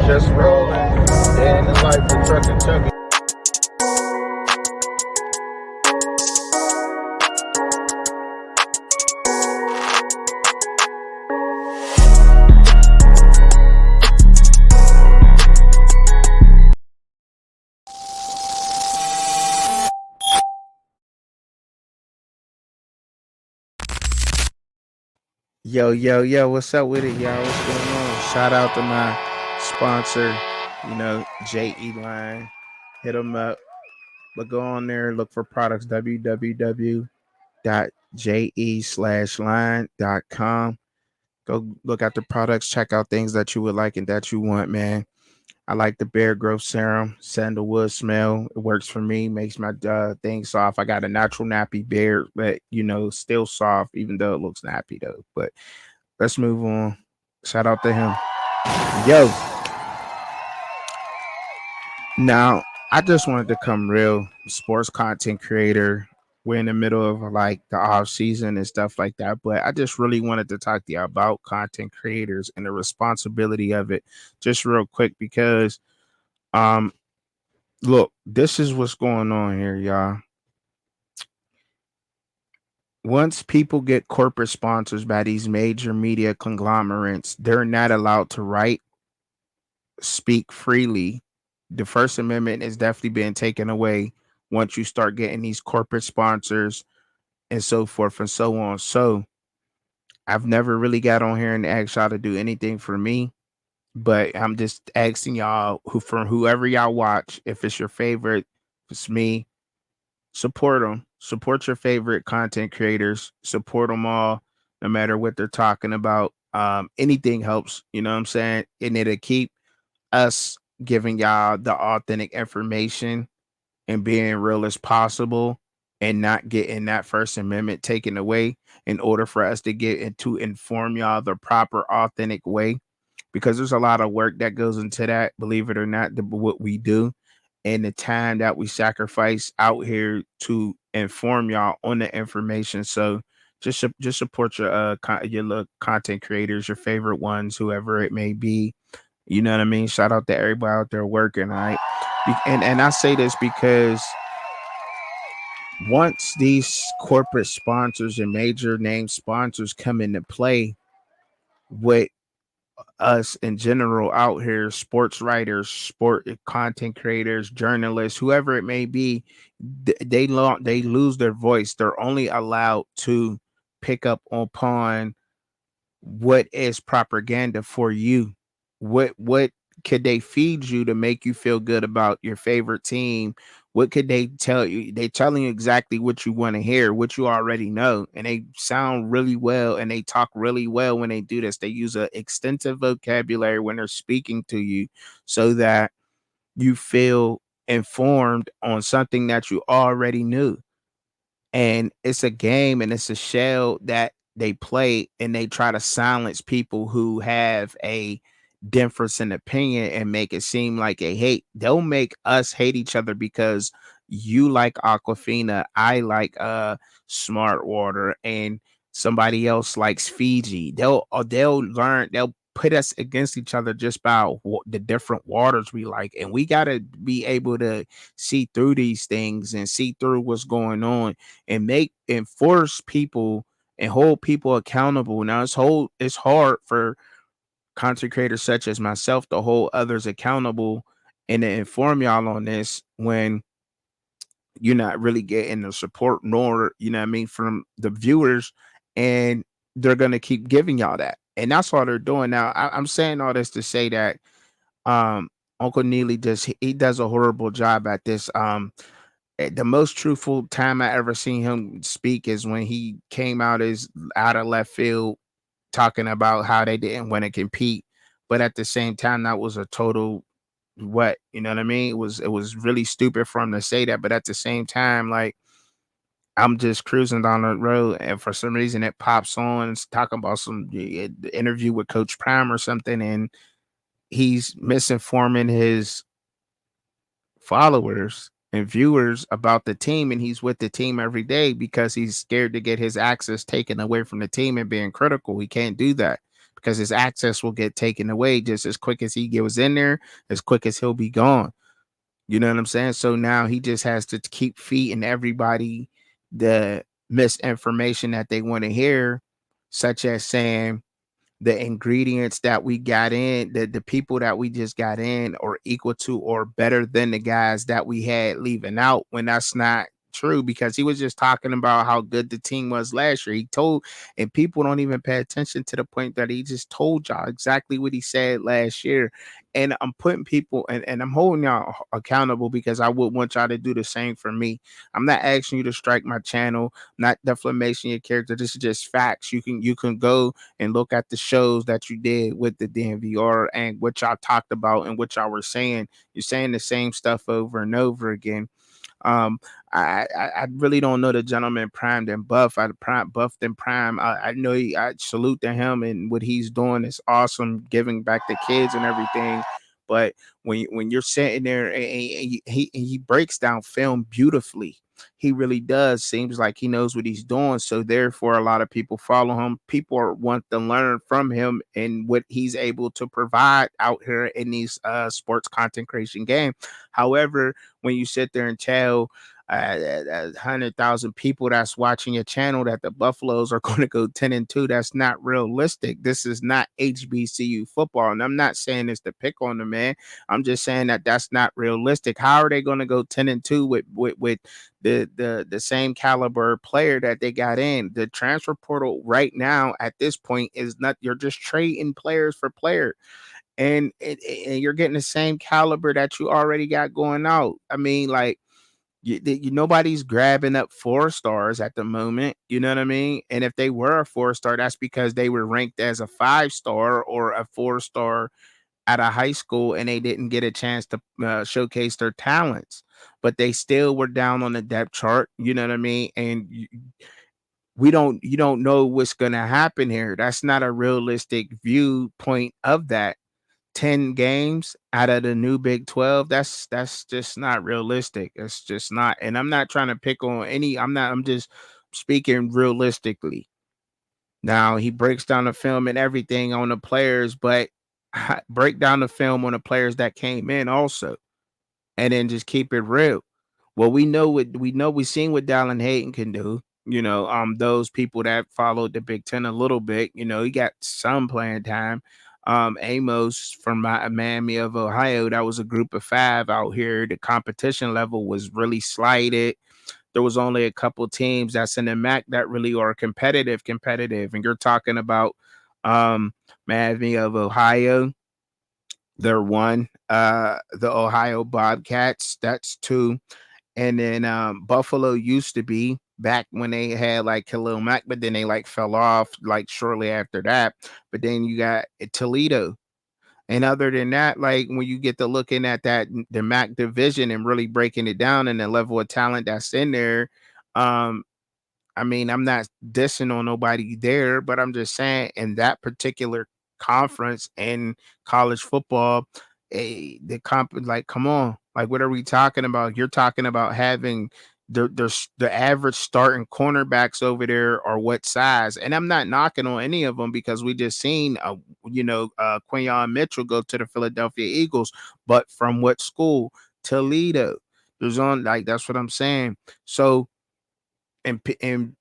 just rolling. Day in the life of trucking Chucky. Yo, what's up with it, y'all? What's going on? Shout out to my sponsor, JE Line. Hit them up. But go on there, look for products, www.je/line.com. Go look at the products, check out things that you would like and that you want, man. I like the Bear Growth Serum, sandalwood smell. It works for me, makes my thing soft. I got a natural nappy beard, but still soft, even though it looks nappy though. But let's move on. Shout out to him. Yo, now I just wanted to come real sports content creator. We're in the middle of like the off season and stuff like that, but I just really wanted to talk to you about content creators and the responsibility of it, just real quick because um look, this is what's going on here, y'all. Once people get corporate sponsors by these major media conglomerates, they're not allowed to write, speak freely. The First Amendment is definitely being taken away once you start getting these corporate sponsors and so forth and so on. So I've never really got on here and asked y'all to do anything for me, but I'm just asking y'all from whoever y'all watch, if it's your favorite, if it's me, support them. Support your favorite content creators. Support them all, no matter what they're talking about. Anything helps. You know what I'm saying? And it'll keep us giving y'all the authentic information and being real as possible and not getting that First Amendment taken away in order for us to get into inform y'all the proper authentic way, because there's a lot of work that goes into that, believe it or not, what we do and the time that we sacrifice out here to inform y'all on the information. So just support your your little content creators, your favorite ones, whoever it may be. You know what I mean? Shout out to everybody out there working, all right? And I say this because once these corporate sponsors and major name sponsors come into play with us in general out here, sports writers, sport content creators, journalists, whoever it may be, they lose their voice. They're only allowed to pick up upon what is propaganda for you. What could they feed you to make you feel good about your favorite team? What could they tell you? They telling you exactly what you want to hear, what you already know, and they sound really well and they talk really well when they do this. They use an extensive vocabulary when they're speaking to you so that you feel informed on something that you already knew. And it's a game and it's a shell that they play, and they try to silence people who have a difference in opinion and make it seem like a hate. They'll make us hate each other because you like Aquafina, I like Smart Water, and somebody else likes Fiji. They'll put us against each other just by the different waters we like, and we got to be able to see through these things and see through what's going on and make and force people and hold people accountable. Now it's hard for content creators such as myself to hold others accountable and to inform y'all on this when you're not really getting the support, nor what I mean, from the viewers, and they're gonna keep giving y'all that. And that's all they're doing. Now I'm saying all this to say that um Uncle Neely he does a horrible job at this. The most truthful time I ever seen him speak is when he came out as out of left field talking about how they didn't want to compete, but at the same time that was a total you know what I mean? It was really stupid for him to say that, but at the same time, like, I'm just cruising down the road, and for some reason it pops on. It's talking about some interview with Coach Prime or something, and he's misinforming his followers and viewers about the team, and he's with the team every day because he's scared to get his access taken away from the team and being critical. He can't do that because his access will get taken away just as quick as he goes in there, as quick as he'll be gone. You know what I'm saying? So now he just has to keep feeding everybody the misinformation that they want to hear, such as saying the ingredients that we got in, the people that we just got in are equal to or better than the guys that we had leaving out, when that's not true, because he was just talking about how good the team was last year. He told, and people don't even pay attention to the point that he just told y'all exactly what he said last year. And I'm putting people and I'm holding y'all accountable, because I would want y'all to do the same for me. I'm not asking you to strike my channel, not defamation your character. This is just facts. You can go and look at the shows that you did with the DNVR and what y'all talked about and what y'all were saying. You're saying the same stuff over and over again. Um, I really don't know the gentleman primed and buff. I prime buffed and prime. I know I salute to him, and what he's doing is awesome, giving back to kids and everything. But when you're sitting there and he breaks down film beautifully. He really does. Seems like he knows what he's doing. So therefore, a lot of people follow him. People want to learn from him and what he's able to provide out here in these sports content creation game. However, when you sit there and tell 100,000 people that's watching your channel that the Buffaloes are going to go 10-2, that's not realistic. This is not HBCU football, and I'm not saying this to pick on the man. I'm just saying that that's not realistic. How are they going to go 10-2 with the same caliber player that they got in? The transfer portal right now at this point is not. You're just trading players for player, and you're getting the same caliber that you already got going out. I mean, like nobody's grabbing up 4 stars at the moment. You know what I mean? And if they were a 4 star, that's because they were ranked as a 5 star or a 4 star at a high school, and they didn't get a chance to showcase their talents. But they still were down on the depth chart. You know what I mean? And you don't know what's gonna happen here. That's not a realistic viewpoint of that. 10 games out of the new Big 12, that's just not realistic. It's just not. And I'm not trying to pick on any. I'm just speaking realistically. Now, he breaks down the film and everything on the players, but break down the film on the players that came in also, and then just keep it real. Well, we seen what Dallin Hayden can do. Those people that followed the Big Ten a little bit, he got some playing time. Amos from Miami of Ohio, that was a group of 5 out here. The competition level was really slighted. There was only a couple teams that's in the MAC that really are competitive, and you're talking about Miami of Ohio. They're one. The Ohio Bobcats, that's 2. And then Buffalo used to be back when they had like Khalil Mack, but then they like fell off like shortly after that. But then you got Toledo. And other than that, like when you get to looking at that the MAC division and really breaking it down and the level of talent that's in there, um, I mean, I'm not dissing on nobody there, but I'm just saying in that particular conference in college football, like, come on, like, what are we talking about? You're talking about having the average starting cornerbacks over there are what size, and I'm not knocking on any of them because we just seen, Quinyon Mitchell go to the Philadelphia Eagles, but from what school? Toledo. There's on like that's what I'm saying. So and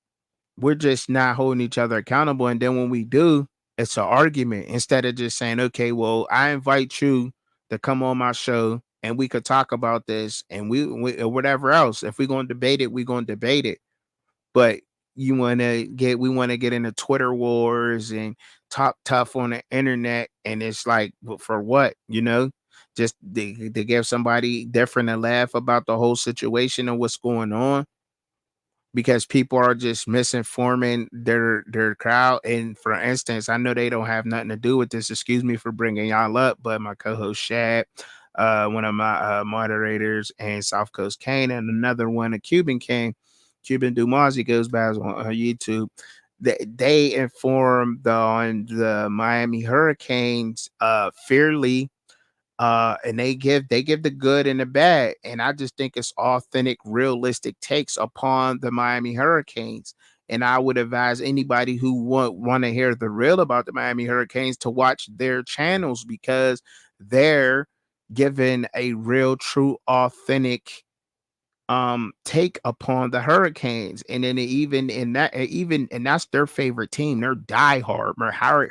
we're just not holding each other accountable. And then when we do, it's an argument instead of just saying, okay, well, I invite you to come on my show and we could talk about this and we or whatever else. If we're going to debate it, we're going to debate it. But we want to get into Twitter wars and talk tough on the internet. And it's like, for what, just to give somebody different and laugh about the whole situation and what's going on, because people are just misinforming their crowd. And for instance, I know they don't have nothing to do with this. Excuse me for bringing y'all up, but my co-host Shad, one of my moderators, and South Coast Kane, and another one, a Cuban King, Cuban Dumas, he goes by on YouTube. They informed on the Miami Hurricanes fairly, and they give the good and the bad, and I just think it's authentic, realistic takes upon the Miami Hurricanes. And I would advise anybody who want to hear the real about the Miami Hurricanes to watch their channels, because they're given a real, true, authentic take upon the Hurricanes. And then even that's their favorite team. They're diehard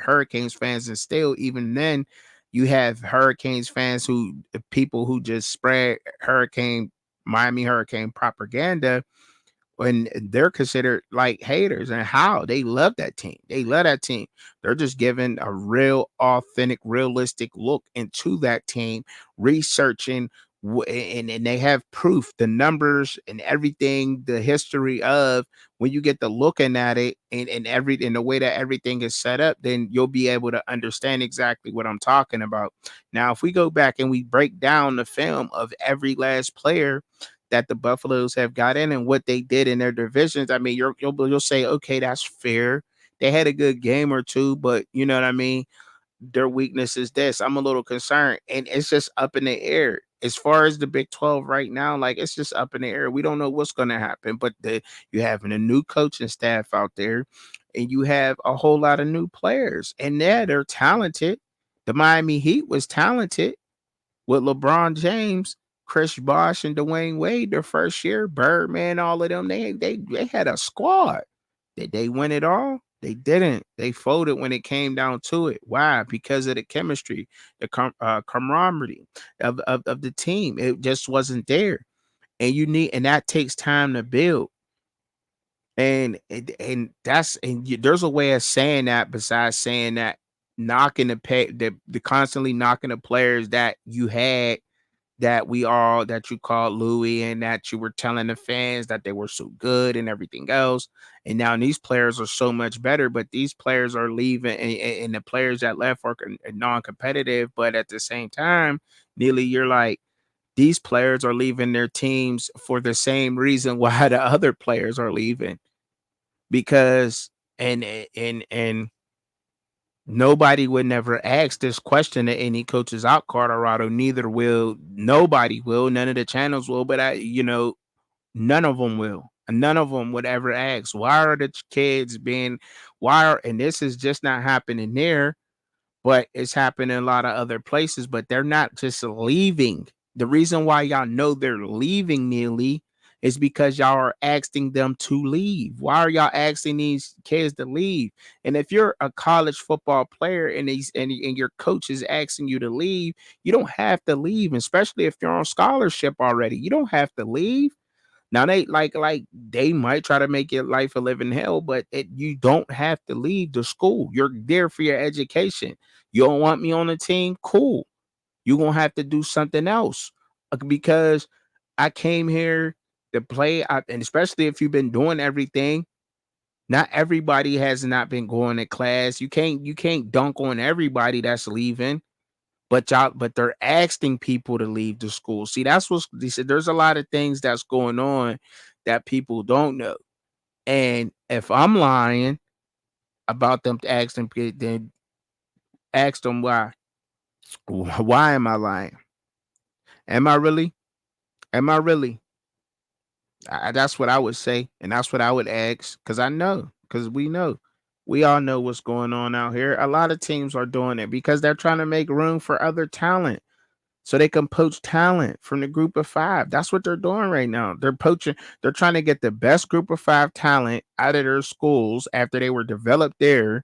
Hurricanes fans, and still even then you have Hurricanes fans people who just spread Miami Hurricane propaganda, when they're considered like haters. And how they love that team. They love that team. They're just giving a real, authentic, realistic look into that team, researching, and they have proof, the numbers and everything, the history of, when you get to looking at it, and the way that everything is set up, then you'll be able to understand exactly what I'm talking about. Now, if we go back and we break down the film of every last player that the Buffaloes have got in and what they did in their divisions, I mean, you'll say, okay, that's fair. They had a good game or two, but you know what I mean? Their weakness is this. I'm a little concerned, and it's just up in the air. As far as the Big 12 right now, like, it's just up in the air. We don't know what's going to happen, but you having a new coaching staff out there, and you have a whole lot of new players, and they're talented. The Miami Heat was talented with LeBron James, Chris Bosh, and Dwayne Wade their first year. Birdman, all of them, they had a squad. Did they win it all? They didn't. They folded when it came down to it. Why? Because of the chemistry, the camaraderie of the team. It just wasn't there, and that takes time to build. There's a way of saying that, besides saying that, knocking the constantly knocking the players that you had, that you called Louis, and that you were telling the fans that they were so good and everything else. And now these players are so much better, but these players are leaving, and the players that left are non-competitive. But at the same time, Neely, you're like, these players are leaving their teams for the same reason why the other players are leaving, because and nobody would never ask this question to any coaches out Colorado. Nobody will. None of the channels will. But none of them will. None of them would ever ask, why are the kids being, and this is just not happening there, but it's happening in a lot of other places. But they're not just leaving. The reason why y'all know they're leaving, Nearly, is because y'all are asking them to leave. Why are y'all asking these kids to leave? And if you're a college football player, and your coach is asking you to leave, you don't have to leave, especially if you're on scholarship already. You don't have to leave. Now they they might try to make your life a living hell, but you don't have to leave the school. You're there for your education. You don't want me on the team? Cool. You're gonna have to do something else, because I came here to play, and especially if you've been doing everything. Not everybody has not been going to class. You can't dunk on everybody that's leaving. But they're asking people to leave the school. See, that's what they said. There's a lot of things that's going on that people don't know. And if I'm lying about them, to ask them, then ask them why. Why am I lying? Am I really? Am I really? That's what I would say, and that's what I would ask, because I know, because we know. We all know what's going on out here. A lot of teams are doing it because they're trying to make room for other talent, so they can poach talent from the group of five. That's what they're doing right now. They're poaching, they're trying to get the best group of five talent out of their schools after they were developed there,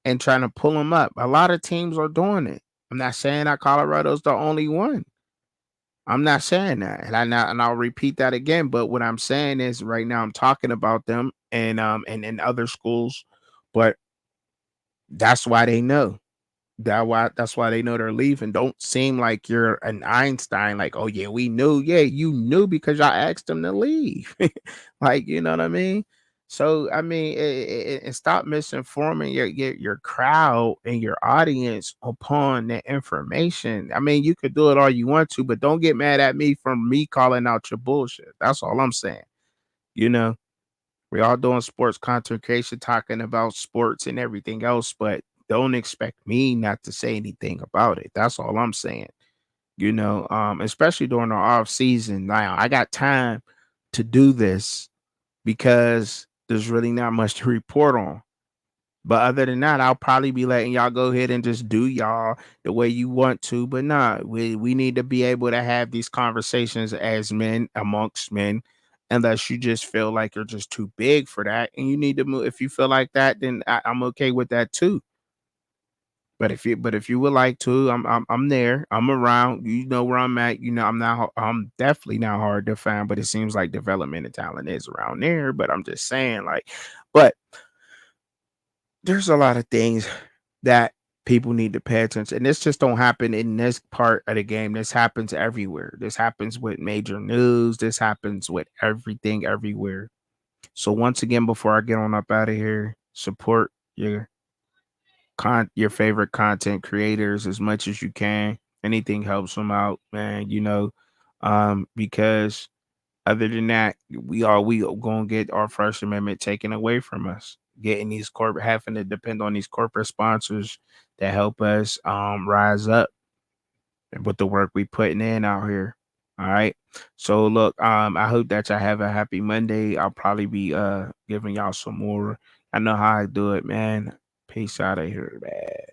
and trying to pull them up. A lot of teams are doing it. I'm not saying that Colorado's the only one. I'm not saying that. And I'll repeat that again. But what I'm saying is, right now I'm talking about them, and in other schools, but that's why they know. That's why they know they're leaving. Don't seem like you're an Einstein, like, oh yeah, we knew. Yeah, you knew because y'all asked them to leave. Like, you know what I mean? So I mean, and stop misinforming your crowd and your audience upon that information. I mean, you could do it all you want to, but don't get mad at me for me calling out your bullshit. That's all I'm saying. You know, we all doing sports content creation, talking about sports and everything else, but don't expect me not to say anything about it. That's all I'm saying. Especially during the off season. Now I got time to do this because there's really not much to report on. But other than that, I'll probably be letting y'all go ahead and just do y'all the way you want to. But nah, we need to be able to have these conversations as men amongst men, unless you just feel like you're just too big for that, and you need to move. If you feel like that, then I'm okay with that too. But if you would like to, I'm there. I'm around. You know where I'm at. You know I'm definitely not hard to find. But it seems like development and talent is around there. But I'm just saying, like, but there's a lot of things that people need to pay attention. And this just don't happen in this part of the game. This happens everywhere. This happens with major news. This happens with everything everywhere. So once again, before I get on up out of here, support your favorite content creators as much as you can. Anything helps them out, man. Because other than that, we gonna get our First Amendment taken away from us. Getting these corporate having to depend on these corporate sponsors that help us rise up with the work we putting in out here. All right. So look, I hope that y'all have a happy Monday. I'll probably be giving y'all some more. I know how I do it, man. Peace out of here, man.